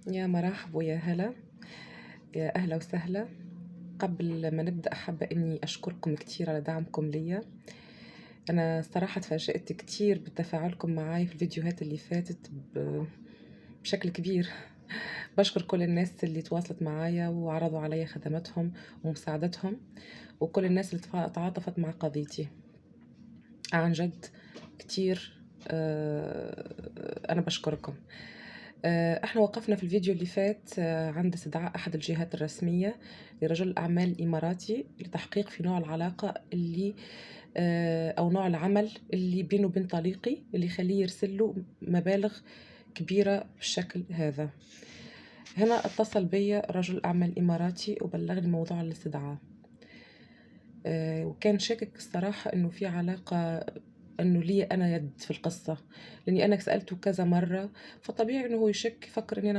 يا مرحب ويا هلا، يا أهلا وسهلا. قبل ما نبدأ حابة إني أشكركم كتير على دعمكم ليا. أنا صراحة اتفاجأت كتير بتفاعلكم معاي في الفيديوهات اللي فاتت بشكل كبير. بشكر كل الناس اللي تواصلت معايا وعرضوا عليا خدماتهم ومساعدتهم، وكل الناس اللي تعاطفت مع قضيتي. عن جد كتير. أنا بشكركم. احنا وقفنا في الفيديو اللي فات عند استدعاء أحد الجهات الرسمية لرجل أعمال إماراتي لتحقيق في نوع العلاقة اللي أو نوع العمل اللي بينه وبين طليقي اللي يخليه يرسل له مبالغ كبيرة بالشكل هذا. هنا اتصل بي رجل أعمال إماراتي وبلغني موضوع الاستدعاء، وكان شاكك الصراحة إنه في علاقة، إنه لي أنا يد في القصة، لأني أنا سألته كذا مرة، فطبيعي إنه هو يشك، يفكر إني أنا